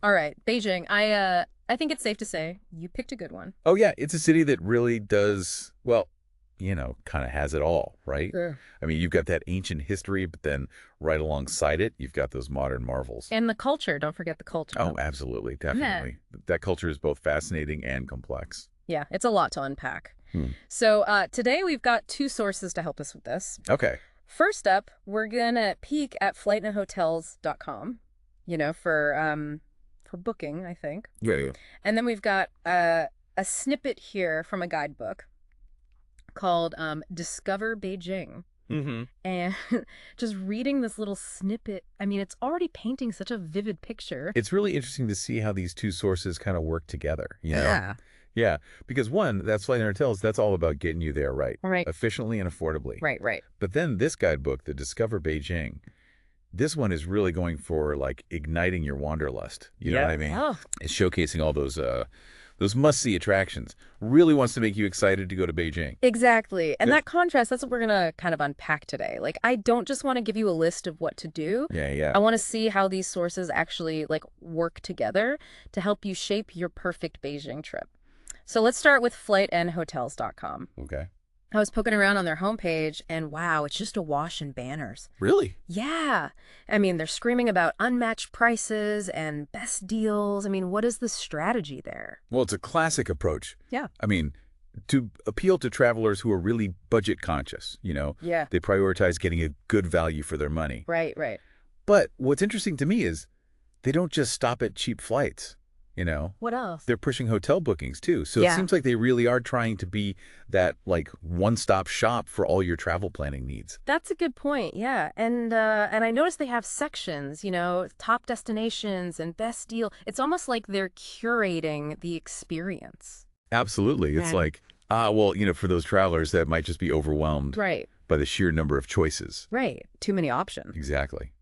All right, Beijing. I think it's safe to say you picked a good one. Oh, yeah, it's a city that really does, well, kind of has it all, right? Sure. I mean, you've got that ancient history, but then right alongside it, you've got those modern marvels. And the culture, don't forget the Oh, culture. absolutely, Yeah. definitely. That culture is both fascinating and complex. Yeah, it's a lot to unpack. Hmm. So today we've got two sources to help us with this. Okay. First up, we're gonna peek at FlightNHotels.com, for booking, I think. Yeah, yeah. And then we've got a snippet here from a guidebook called Discover Beijing. Mm-hmm. And just reading this little snippet, I mean, it's already painting such a vivid picture. It's really interesting to see how these two sources kind of work together, you know? Yeah. Yeah, because one, that's Flight and Hotels, that's all about getting you there right, Right, efficiently and affordably. right, right. But then this guidebook, the Discover Beijing, this one is really going for like igniting your wanderlust. You know what Yeah. I mean? Oh, It's showcasing all those must-see attractions. Really wants to make you excited to go to Beijing. exactly. And Good. that contrast, that's what we're gonna kind of unpack today. Like, I don't just want to give you a list of what to do. Yeah, yeah. I want to see how these sources actually like work together to help you shape your perfect Beijing trip. So let's start with flightandhotels.com. Okay. I was poking around on their homepage and wow, it's just awash in banners. Really? Yeah. I mean, they're screaming about unmatched prices and best deals. I mean, what is the strategy there? Well, it's a classic approach. Yeah. I mean, to appeal to travelers who are really budget conscious, Yeah. they prioritize getting a good value for their money. Right, right. But what's interesting to me is they don't just stop at cheap flights. What else? They're pushing hotel bookings too. So it Yeah. seems like they really are trying to be that like one-stop shop for all your travel planning needs. That's a good point. Yeah. And I noticed they have sections, top destinations and best deal. It's almost like they're curating the experience. Absolutely. It's Yeah. like, well, for those travelers that might just be overwhelmed Right. by the sheer number of choices. Right. Too many options. Exactly.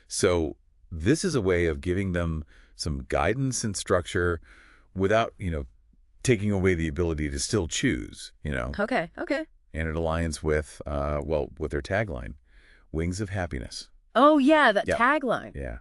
So this is a way of giving them some guidance and structure without, taking away the ability to still choose. Okay. Okay. And it aligns with, with their tagline, Wings of Happiness. Oh, yeah, that Yeah. tagline. Yeah.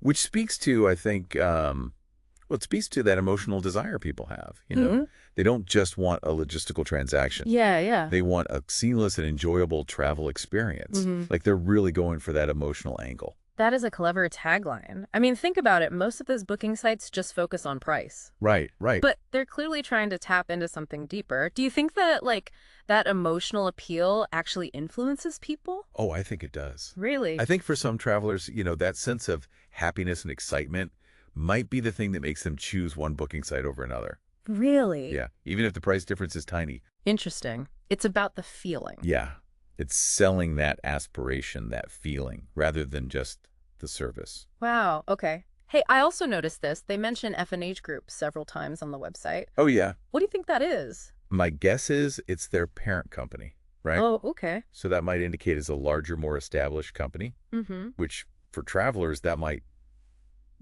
Which speaks to, I think, it speaks to that emotional desire people have. Mhm. They don't just want a logistical transaction. Yeah, yeah. They want a seamless and enjoyable travel experience. Mhm. Like they're really going for that emotional angle. That is a clever tagline. I mean, think about it. Most of those booking sites just focus on price. Right, right. But they're clearly trying to tap into something deeper. Do you think that, like, that emotional appeal actually influences people? Oh, I think it does. Really? I think for some travelers, that sense of happiness and excitement might be the thing that makes them choose one booking site over another. Really? Yeah, even if the price difference is tiny. Interesting. It's about the feeling. Yeah, it's selling that aspiration, that feeling, rather than just the service. Wow. Okay. Hey, I also noticed this. They mention F&H Group several times on the website. Oh, yeah. What do you think that is? My guess is it's their parent company, right? Oh, okay. So that might indicate it's a larger, more established company, Mm-hmm. which for travelers, that might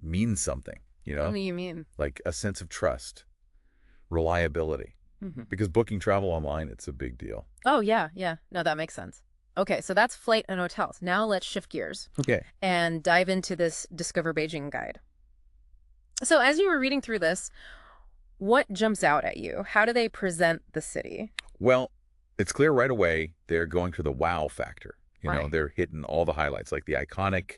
mean something, What do you mean? like a sense of trust, reliability. Mm-hmm. Because booking travel online, it's a big deal. Oh, yeah, yeah. No, that makes sense. Okay, so that's flight and hotels. Now let's shift gears Okay. and dive into this Discover Beijing guide. So as you were reading through this, what jumps out at you? How do they present the city? Well, it's clear right away they're going for the wow factor. Right. They're hitting all the highlights, like the iconic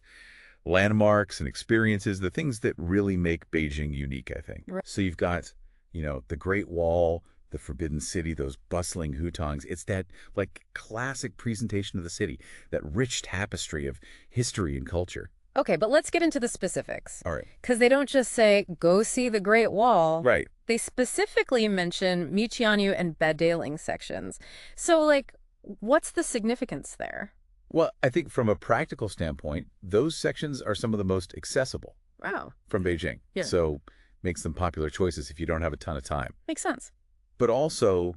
landmarks and experiences, the things that really make Beijing unique, I think. Right. So you've got, the Great Wall, the Forbidden City, those bustling hutongs. It's that like classic presentation of the city, that rich tapestry of history and culture. Okay, but let's get into the specifics. All right. Because they don't just say, go see the Great Wall. Right. They specifically mention Miqianyu and Bedaling sections. So, like, what's the significance there? Well, I think from a practical standpoint, those sections are some of the most accessible Wow. from Beijing. Yeah. So makes them popular choices if you don't have a ton of time. Makes sense. But also,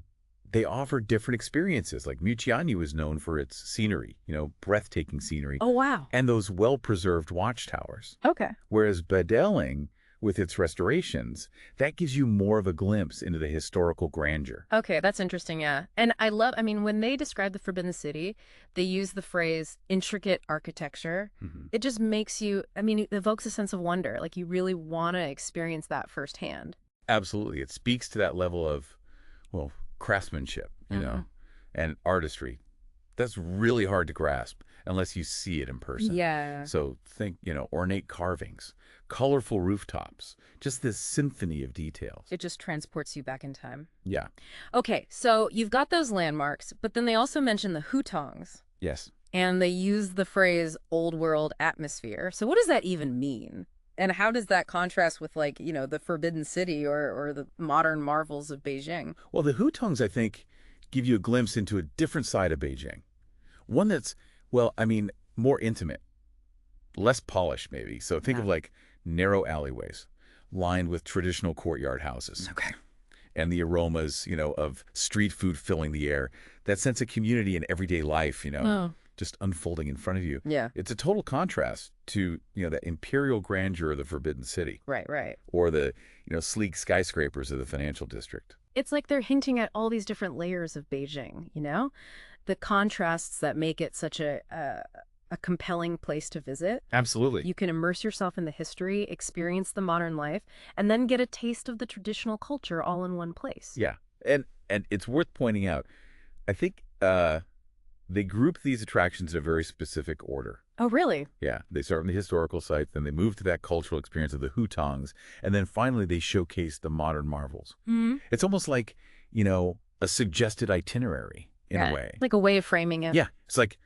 they offer different experiences. Like Miqianyu is known for its scenery, breathtaking scenery, Oh, wow. and those well-preserved watchtowers. Okay. Whereas Bedeling, with its restorations, that gives you more of a glimpse into the historical grandeur. Okay, that's interesting, yeah. And I mean, when they describe the Forbidden City, they use the phrase intricate architecture. Hmm. It just makes you, I mean, it evokes a sense of wonder. Like you really want to experience that firsthand. Absolutely. It speaks to that level of, well, craftsmanship, Hmm. and artistry. That's really hard to grasp unless you see it in person. Yeah. So think, ornate carvings, colorful rooftops, just this symphony of details. It just transports you back in time. Yeah. Okay, so you've got those landmarks, but then they also mention the hutongs, Yes. and they use the phrase old world atmosphere. So what does that even mean? And how does that contrast with like, the Forbidden City or the modern marvels of Beijing? Well, the hutongs, I think, give you a glimpse into a different side of Beijing. One that's, well, I mean, more intimate, less polished maybe. So think of Yeah. like narrow alleyways lined with traditional courtyard houses Okay. and the aromas, of street food filling the air. That sense of community and everyday life, Oh. just unfolding in front of you. Yeah. It's a total contrast to, that imperial grandeur of the Forbidden City Right, right. or the, sleek skyscrapers of the financial district. It's like they're hinting at all these different layers of Beijing, The contrasts that make it such a compelling place to visit. Absolutely. You can immerse yourself in the history, experience the modern life, and then get a taste of the traditional culture all in one place. Yeah. And it's worth pointing out, I think they group these attractions in a very specific order. Oh, really? Yeah, they start from the historical sites, then they move to that cultural experience of the hutongs, and then finally they showcase the modern marvels. Hmm. It's almost like, a suggested itinerary in a way. Like a way of framing it. Yeah, it's like,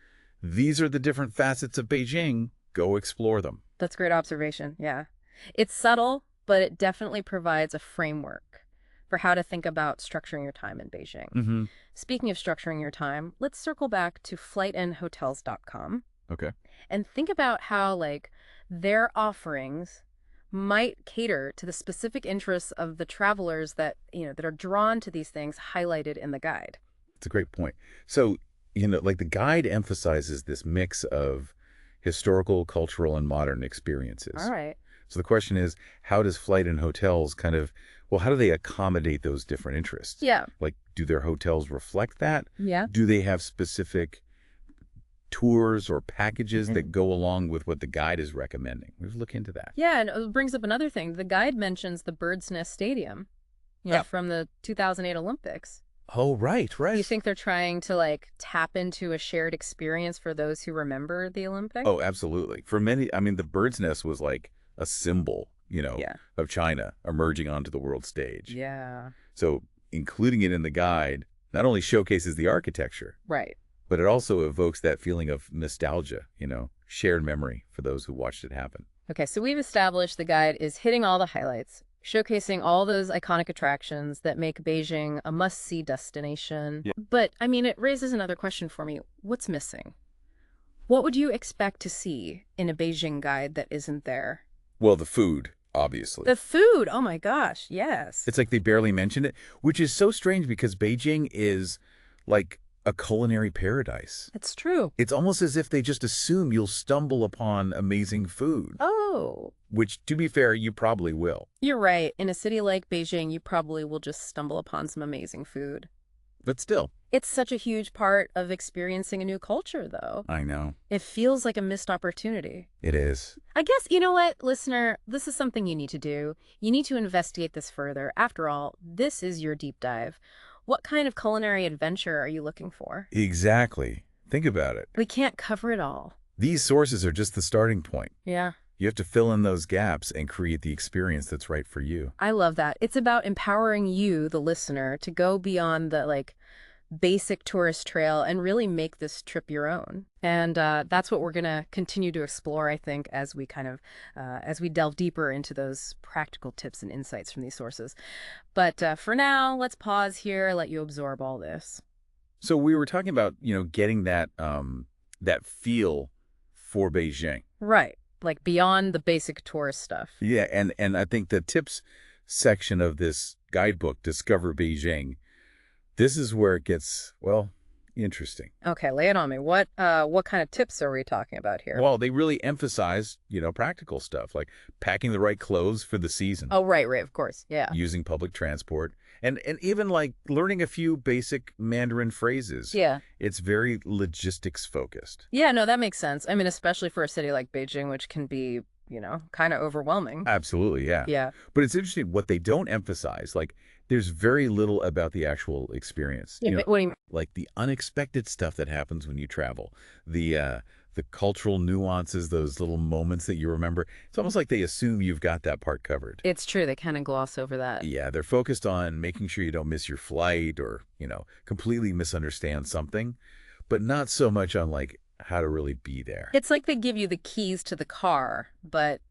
these are the different facets of Beijing. Go explore them. That's great observation. Yeah. It's subtle, but it definitely provides a framework for how to think about structuring your time in Beijing. Mm-hmm. Speaking of structuring your time, let's circle back to FlightNHotels.com Okay. and think about how, like, their offerings might cater to the specific interests of the travelers that are drawn to these things highlighted in the guide. It's a great point. So, like the guide emphasizes this mix of historical, cultural, and modern experiences. All right. So the question is, how does Flight and Hotels how do they accommodate those different interests? Yeah. Like, do their hotels reflect that? Yeah. Do they have specific tours or packages that go along with what the guide is recommending? We've looked into that. Yeah, and it brings up another thing. The guide mentions the Bird's Nest Stadium, Yeah. from the 2008 Olympics. Oh, right, Do you right. think they're trying to like tap into a shared experience for those who remember the Olympics? Oh, absolutely. For many, I mean, the bird's nest was like a symbol, Yeah. of China emerging onto the world stage. Yeah. So including it in the guide not only showcases the architecture, Right. but it also evokes that feeling of nostalgia, shared memory for those who watched it happen. Okay, so we've established the guide is hitting all the highlights, showcasing all those iconic attractions that make Beijing a must-see destination. Yeah. But, I mean, it raises another question for me. What's missing? What would you expect to see in a Beijing guide that isn't there? Well, the food, obviously. The food. Oh my gosh, yes. It's like they barely mentioned it, which is so strange because Beijing is like a culinary paradise. It's true. It's almost as if they just assume you'll stumble upon amazing food, Oh, which, to be fair, you probably will. you're right. In a city like Beijing, you probably will just stumble upon some amazing food. But still, It's such a huge part of experiencing a new culture, though. I know. It feels like a missed opportunity. It is. I guess, you know what, listener, this is something you need to do. You need to investigate this further. After all, this is your deep dive. What kind of culinary adventure are you looking for? Exactly. Think about it. We can't cover it all. These sources are just the starting point. Yeah, You have to fill in those gaps and create the experience that's right for you. I love that. It's about empowering you, the listener, to go beyond the, basic tourist trail and really make this trip your own. And that's what we're going to continue to explore, I think, as we as we delve deeper into those practical tips and insights from these sources. But for now, let's pause here, let you absorb all this. So we were talking about, getting that feel for Beijing. Right. Like beyond the basic tourist stuff. Yeah, and I think the tips section of this guidebook, Discover Beijing, this is where it gets, well, Interesting. Okay, lay it on me. What kind of tips are we talking about here? Well, they really emphasize, practical stuff like packing the right clothes for the season, Oh, right, right, of course. Yeah. using public transport, and even like learning a few basic Mandarin phrases. Yeah. It's very logistics focused. Yeah, no, that makes sense. I mean, especially for a city like Beijing, which can be, kind of overwhelming. Absolutely, yeah. Yeah. But it's interesting what they don't emphasize. Like, there's very little about the actual experience. Yeah, but what do you Like the unexpected stuff that happens when you travel, the cultural nuances, those little moments that you remember. It's almost like they assume you've got that part covered. It's true, they kind of gloss over that. Yeah, they're focused on making sure you don't miss your flight or, completely misunderstand something, but not so much on like how to really be there. It's like they give you the keys to the car, but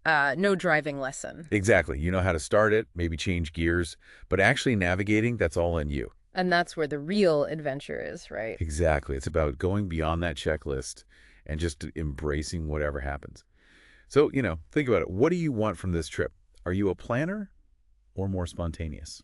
no driving lesson. Exactly. You know how to start it, maybe change gears, but actually navigating, that's all on you. And that's where the real adventure is, right? Exactly. It's about going beyond that checklist and just embracing whatever happens. So, think about it. What do you want from this trip? Are you a planner or more spontaneous?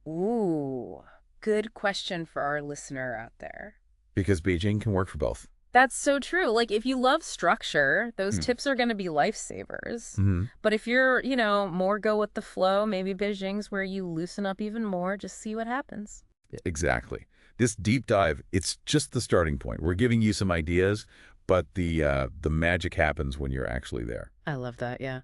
Ooh, good question for our listener out there. Because Beijing can work for both. That's so true. Like, if you love structure, those Hmm. tips are going to be lifesavers. Hmm. But if you're, more go with the flow, maybe Beijing's where you loosen up even more, just see what happens. Exactly. This deep dive, it's just the starting point. We're giving you some ideas, but the magic happens when you're actually there. I love that, yeah.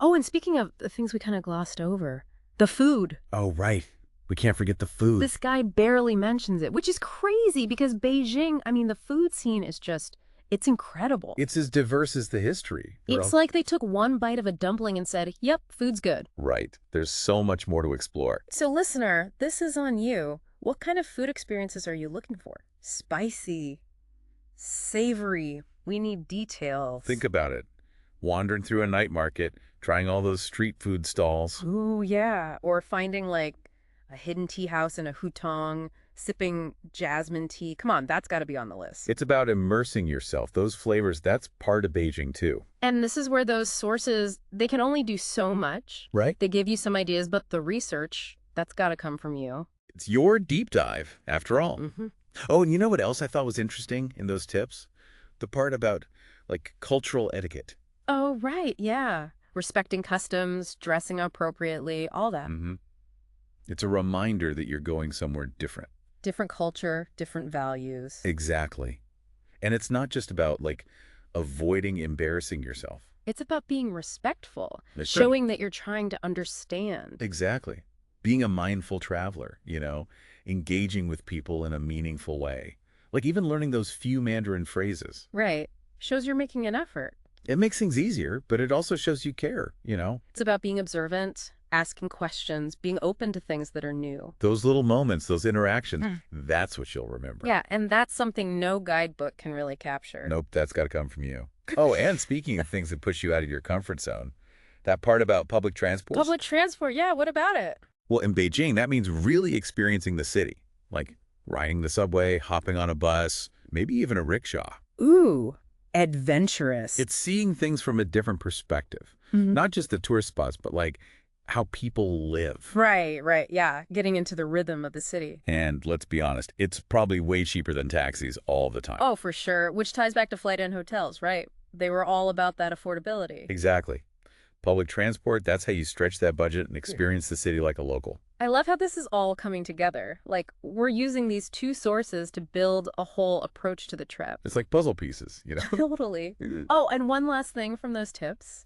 Oh, and speaking of the things we kind of glossed over, the food. Oh, right. We can't forget the food. This guy barely mentions it, which is crazy because Beijing, I mean, the food scene is just, it's incredible. It's as diverse as the history. It's like they took one bite of a dumpling and said, yep, food's good. Right. There's so much more to explore. So listener, this is on you. What kind of food experiences are you looking for? Spicy, savory, we need details. Think about it. Wandering through a night market, trying all those street food stalls. Ooh, yeah. Or finding like a hidden tea house in a hutong, sipping jasmine tea. Come on, that's got to be on the list. It's about immersing yourself. Those flavors, that's part of Beijing too. And this is where those sources, they can only do so much. Right? They give you some ideas, but the research, that's got to come from you. It's your deep dive, after all. Mm-hmm. Oh, and you know what else I thought was interesting in those tips? The part about, like, cultural etiquette. Oh, right, yeah. Respecting customs, dressing appropriately, all that. Mm-hmm. It's a reminder that you're going somewhere different. Different culture, different values. Exactly. And it's not just about, like, avoiding embarrassing yourself. It's about being respectful, That's right. showing that you're trying to understand. Exactly. Being a mindful traveler, engaging with people in a meaningful way. Like even learning those few Mandarin phrases. Right. Shows you're making an effort. It makes things easier, but it also shows you care, It's about being observant, asking questions, being open to things that are new. Those little moments, those interactions, that's what you'll remember. Yeah, and that's something no guidebook can really capture. Nope, that's got to come from you. Oh, and speaking of things that push you out of your comfort zone, that part about public transport. Public transport, yeah, what about it? Well, in Beijing, that means really experiencing the city, like riding the subway, hopping on a bus, maybe even a rickshaw. Ooh, adventurous. It's seeing things from a different perspective, Mhm. not just the tourist spots, but like how people live. Right, right, yeah, getting into the rhythm of the city. And let's be honest, it's probably way cheaper than taxis all the time. Oh, for sure, which ties back to flight and hotels, right? They were all about that affordability. Exactly. Public transport, that's how you stretch that budget and experience the city like a local. I love how this is all coming together. Like, we're using these two sources to build a whole approach to the trip. It's like puzzle pieces. Totally. Oh, and one last thing from those tips.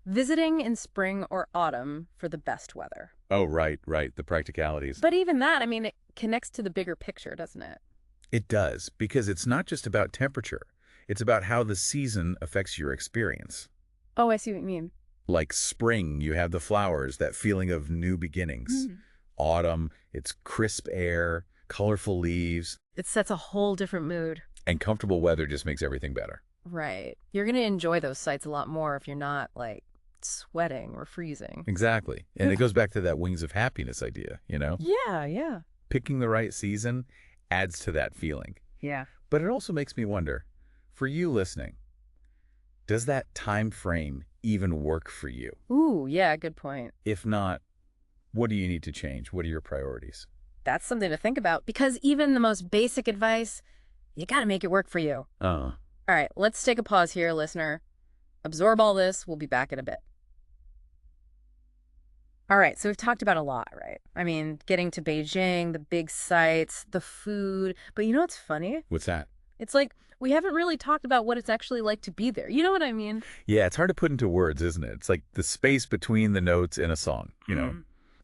Visiting in spring or autumn for the best weather. Oh, right, the practicalities. But even that, I mean, it connects to the bigger picture, doesn't it? It does, because it's not just about temperature. It's about how the season affects your experience. Oh, I see what you mean. Like spring, you have the flowers, that feeling of new beginnings. Autumn, it's crisp air, colorful leaves. It sets a whole different mood. And comfortable weather just makes everything better. Right. You're going to enjoy those sights a lot more if you're not, like, sweating or freezing. Exactly. And it goes back to that wings of happiness idea, Yeah, yeah. Picking the right season adds to that feeling. Yeah. But it also makes me wonder, for you listening, does that time frame even work for you? Ooh, yeah, good point. If not, what do you need to change? What are your priorities? That's something to think about because even the most basic advice, you got to make it work for you. Uh, All right, let's take a pause here, listener. Absorb all this. We'll be back in a bit. All right, so we've talked about a lot, right? I mean, getting to Beijing, the big sights, the food. But you know what's funny? what's that? It's like we haven't really talked about what it's actually like to be there. You know what I mean? Yeah, it's hard to put into words, isn't it? It's like the space between the notes in a song,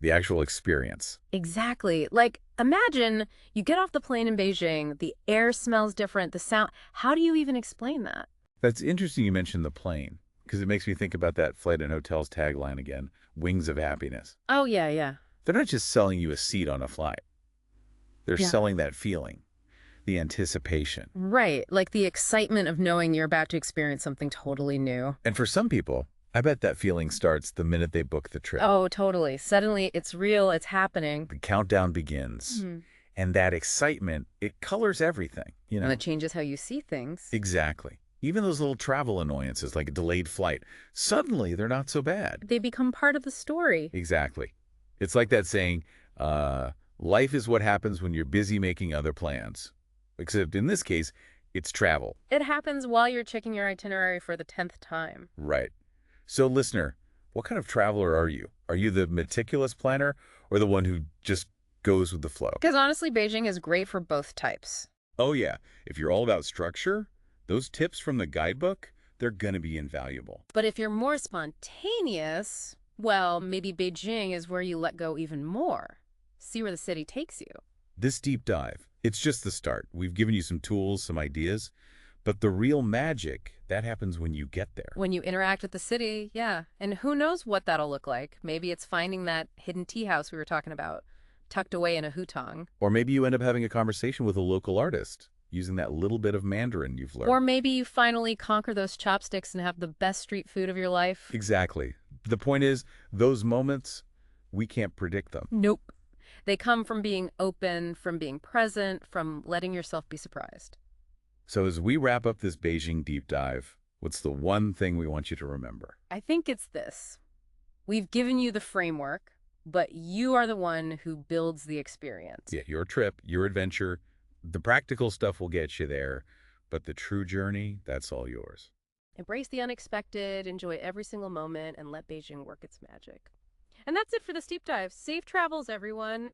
the actual experience. Exactly. Like, imagine you get off the plane in Beijing, the air smells different, the sound. How do you even explain that? That's interesting you mentioned the plane, because it makes me think about that Flight and Hotels tagline again, Wings of Happiness. Oh, yeah, yeah. They're not just selling you a seat on a flight. They're Yeah. selling that feeling, the anticipation. Right. Like the excitement of knowing you're about to experience something totally new. And for some people, I bet that feeling starts the minute they book the trip. Oh, totally. Suddenly it's real, it's happening. The countdown begins. Mhm. And that excitement, it colors everything, And it changes how you see things. Exactly. Even those little travel annoyances like a delayed flight, suddenly they're not so bad. They become part of the story. Exactly. It's like that saying, life is what happens when you're busy making other plans. Except in this case, it's travel. It happens while you're checking your itinerary for the 10th time. Right. So listener, what kind of traveler are you? Are you the meticulous planner or the one who just goes with the flow? Because honestly, Beijing is great for both types. Oh yeah, if you're all about structure, those tips from the guidebook, they're going to be invaluable. But if you're more spontaneous, well, maybe Beijing is where you let go even more. See where the city takes you. This deep dive, it's just the start. We've given you some tools, some ideas, but the real magic, that happens when you get there. When you interact with the city, yeah. And who knows what that'll look like. Maybe it's finding that hidden tea house we were talking about, tucked away in a hutong. Or maybe you end up having a conversation with a local artist using that little bit of Mandarin you've learned. Or maybe you finally conquer those chopsticks and have the best street food of your life. Exactly. The point is, those moments, we can't predict them. Nope. They come from being open, from being present, from letting yourself be surprised. So as we wrap up this Beijing deep dive, what's the one thing we want you to remember? I think it's this. We've given you the framework, but you are the one who builds the experience. Yeah, your trip, your adventure, the practical stuff will get you there, but the true journey, that's all yours. Embrace the unexpected, enjoy every single moment, and let Beijing work its magic. And that's it for this deep dive. Safe travels, everyone.